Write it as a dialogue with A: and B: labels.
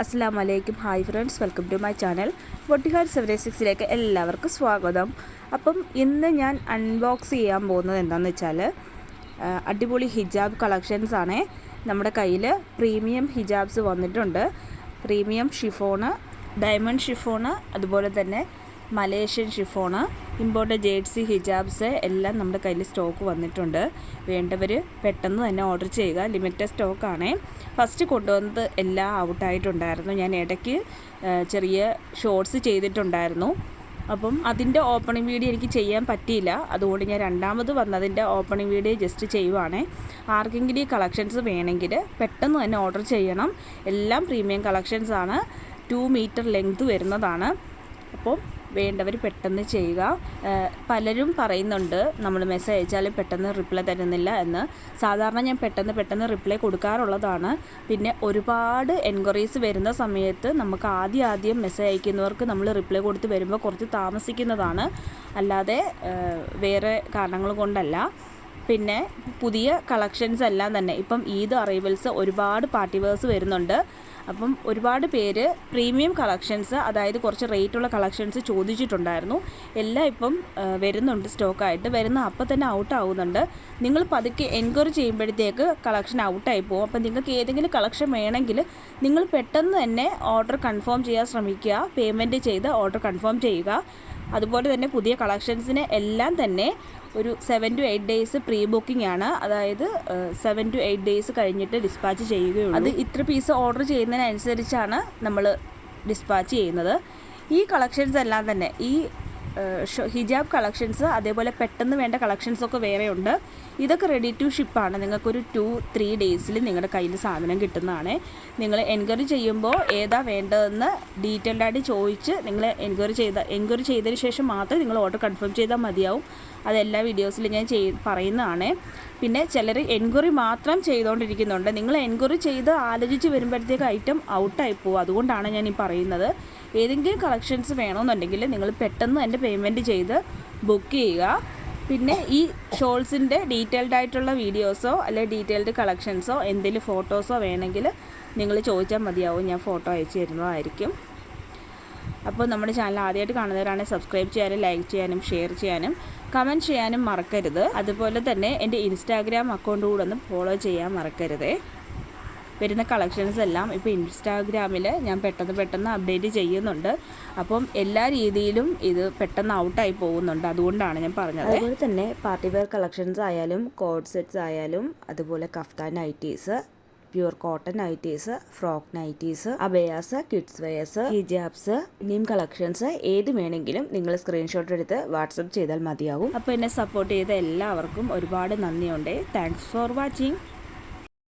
A: അസ്സലാമു അലൈക്കും. Hi friends, welcome to my channel ബൊട്ടിഹാർട്ട് 76 എല്ലാവർക്കും സ്വാഗതം. അപ്പം ഇന്ന് ഞാൻ അൺബോക്സ് ചെയ്യാൻ പോകുന്നത് എന്താണെന്ന് വെച്ചാൽ അടിപൊളി ഹിജാബ് കളക്ഷൻസ് ആണ്. നമ്മുടെ കയ്യിൽ പ്രീമിയം ഹിജാബ്സ് വന്നിട്ടുണ്ട്. പ്രീമിയം ഷിഫോണ്, ഡയമണ്ട് ഷിഫോണ്, അതുപോലെ തന്നെ Malaysian chiffon, imported jersey hijabs എല്ലാം നമ്മുടെ കയ്യിൽ സ്റ്റോക്ക് വന്നിട്ടുണ്ട്. വേണ്ടവർ പെട്ടെന്ന് തന്നെ ഓർഡർ ചെയ്യുക. ലിമിറ്റഡ് സ്റ്റോക്കാണ്. ഫസ്റ്റ് കൊണ്ടുവന്നത് എല്ലാം ഔട്ടായിട്ടുണ്ടായിരുന്നു. ഞാൻ ഇടയ്ക്ക് ചെറിയ ഷോർട്സ് ചെയ്തിട്ടുണ്ടായിരുന്നു. അപ്പം അതിൻ്റെ ഓപ്പണിംഗ് വീഡിയോ എനിക്ക് ചെയ്യാൻ പറ്റിയില്ല. അതുകൊണ്ട് ഞാൻ രണ്ടാമത് വന്നതിൻ്റെ ഓപ്പണിംഗ് വീഡിയോ ജസ്റ്റ് ചെയ്യുവാണ്. ആർക്കെങ്കിലും ഈ കളക്ഷൻസ് വേണമെങ്കിൽ പെട്ടെന്ന് തന്നെ ഓർഡർ ചെയ്യണം. എല്ലാം പ്രീമിയം കളക്ഷൻസാണ്. 2 മീറ്റർ ലെങ്ത് വരുന്നതാണ്. അപ്പോൾ വേണ്ടവർ പെട്ടെന്ന് ചെയ്യുക. പലരും പറയുന്നുണ്ട് നമ്മൾ മെസ്സേജ് അയച്ചാലും പെട്ടെന്ന് റിപ്ലൈ തരുന്നില്ല എന്ന്. സാധാരണ ഞാൻ പെട്ടെന്ന് റിപ്ലൈ കൊടുക്കാറുള്ളതാണ്. പിന്നെ ഒരുപാട് എൻക്വയറീസ് വരുന്ന സമയത്ത് നമുക്ക് ആദ്യം മെസ്സേജ് അയക്കുന്നവർക്ക് നമ്മൾ റിപ്ലൈ കൊടുത്ത് വരുമ്പോൾ കുറച്ച് താമസിക്കുന്നതാണ്, അല്ലാതെ വേറെ കാരണങ്ങൾ കൊണ്ടല്ല. പിന്നെ പുതിയ കളക്ഷൻസ് എല്ലാം തന്നെ ഇപ്പം ഈദ് അറൈവൽസ് ഒരുപാട് പാർട്ടി വെയർസ് വരുന്നുണ്ട്. അപ്പം ഒരുപാട് പേര് പ്രീമിയം കളക്ഷൻസ്, അതായത് കുറച്ച് റേറ്റുള്ള കളക്ഷൻസ് ചോദിച്ചിട്ടുണ്ടായിരുന്നു. എല്ലാം ഇപ്പം വരുന്നുണ്ട് സ്റ്റോക്കായിട്ട്. വരുന്ന അപ്പം തന്നെ ഔട്ട് ആവുന്നുണ്ട്. നിങ്ങൾ പതുക്കെ എൻക്വയറി ചെയ്യുമ്പോഴത്തേക്ക് കളക്ഷൻ ഔട്ടായി പോകും. അപ്പം നിങ്ങൾക്ക് ഏതെങ്കിലും കളക്ഷൻ വേണമെങ്കിൽ നിങ്ങൾ പെട്ടെന്ന് തന്നെ ഓർഡർ കൺഫേം ചെയ്യാൻ ശ്രമിക്കുക. പേയ്മെൻറ്റ് ചെയ്ത് ഓർഡർ കൺഫേം ചെയ്യുക. അതുപോലെ തന്നെ പുതിയ കളക്ഷൻസിന് എല്ലാം തന്നെ ഒരു 7 to 8 ഡേയ്സ് പ്രീ ബുക്കിംഗ് ആണ്. അതായത് 7 to 8 ഡേയ്സ് കഴിഞ്ഞിട്ട് ഡിസ്പാച്ച് ചെയ്യുകയുള്ളൂ. അത് ഇത്ര പീസ് ഓർഡർ ചെയ്യുന്നതിനനുസരിച്ചാണ് നമ്മൾ ഡിസ്പാച്ച് ചെയ്യുന്നത്. ഈ കളക്ഷൻസ് എല്ലാം തന്നെ ഈ ഹിജാബ് കളക്ഷൻസ്, അതേപോലെ പെട്ടെന്ന് വേണ്ട കളക്ഷൻസൊക്കെ വേറെയുണ്ട്. ഇതൊക്കെ റെഡി ടു ഷിപ്പാണ്. നിങ്ങൾക്കൊരു 2-3 ഡേയ്സിൽ നിങ്ങളുടെ കയ്യിൽ സാധനം കിട്ടുന്നതാണ്. നിങ്ങൾ എൻക്വയറി ചെയ്യുമ്പോൾ ഏതാ വേണ്ടതെന്ന് ഡീറ്റെയിൽഡായിട്ട് ചോദിച്ച് നിങ്ങൾ എൻക്വയറി ചെയ്തതിന് ശേഷം മാത്രമേ നിങ്ങൾ ഓർഡർ കൺഫേം ചെയ്താൽ മതിയാവും. അതെല്ലാ വീഡിയോസിലും ഞാൻ പറയുന്നതാണ്. പിന്നെ ചിലർ എൻക്വയറി മാത്രം ചെയ്തുകൊണ്ടിരിക്കുന്നുണ്ട്. നിങ്ങൾ എൻക്വയറി ചെയ്ത് ആലോചിച്ച് വരുമ്പോഴത്തേക്ക് ഐറ്റം ഔട്ടായി പോകും. അതുകൊണ്ടാണ് ഞാൻ ഈ പറയുന്നത്. ഏതെങ്കിലും കളക്ഷൻസ് വേണമെന്നുണ്ടെങ്കിൽ നിങ്ങൾ പെട്ടെന്ന് തന്നെ പേയ്മെൻറ്റ് ചെയ്ത് ബുക്ക് ചെയ്യുക. പിന്നെ ഈ ഷോൾസിൻ്റെ ഡീറ്റെയിൽഡായിട്ടുള്ള വീഡിയോസോ അല്ലെങ്കിൽ ഡീറ്റെയിൽഡ് കളക്ഷൻസോ എന്തെങ്കിലും ഫോട്ടോസോ വേണമെങ്കിൽ നിങ്ങൾ ചോദിച്ചാൽ മതിയാവും. ഞാൻ ഫോട്ടോ അയച്ചു തരുന്നതായിരിക്കും. അപ്പോൾ നമ്മുടെ ചാനൽ ആദ്യമായിട്ട് കാണുന്നവരാണെങ്കിൽ സബ്സ്ക്രൈബ് ചെയ്യാനും ലൈക്ക് ചെയ്യാനും ഷെയർ ചെയ്യാനും കമൻറ്റ് ചെയ്യാനും മറക്കരുത്. അതുപോലെ തന്നെ എൻ്റെ ഇൻസ്റ്റാഗ്രാം അക്കൗണ്ട് കൂടെ ഒന്ന് ഫോളോ ചെയ്യാൻ മറക്കരുത്. വരുന്ന കളക്ഷൻസ് എല്ലാം ഇപ്പോൾ ഇൻസ്റ്റാഗ്രാമിൽ ഞാൻ പെട്ടെന്ന് അപ്ഡേറ്റ് ചെയ്യുന്നുണ്ട്. അപ്പം എല്ലാ രീതിയിലും ഇത് പെട്ടെന്ന് ഔട്ടായി പോകുന്നുണ്ട്. അതുകൊണ്ടാണ് ഞാൻ പറഞ്ഞത്. അതുപോലെ തന്നെ പാർട്ടി വെയർ കളക്ഷൻസ് ആയാലും കോഡ് സെറ്റ്സ് ആയാലും അതുപോലെ kaftan nighties, pure cotton nighties, frock nighties, abayas, kids wears, hijabs, neem collections ഏത് വേണമെങ്കിലും നിങ്ങൾ സ്ക്രീൻഷോട്ട് എടുത്ത് വാട്സപ്പ് ചെയ്താൽ മതിയാകും. അപ്പോൾ എന്നെ സപ്പോർട്ട് ചെയ്ത എല്ലാവർക്കും ഒരുപാട് നന്ദിയുണ്ട്. Thanks for watching.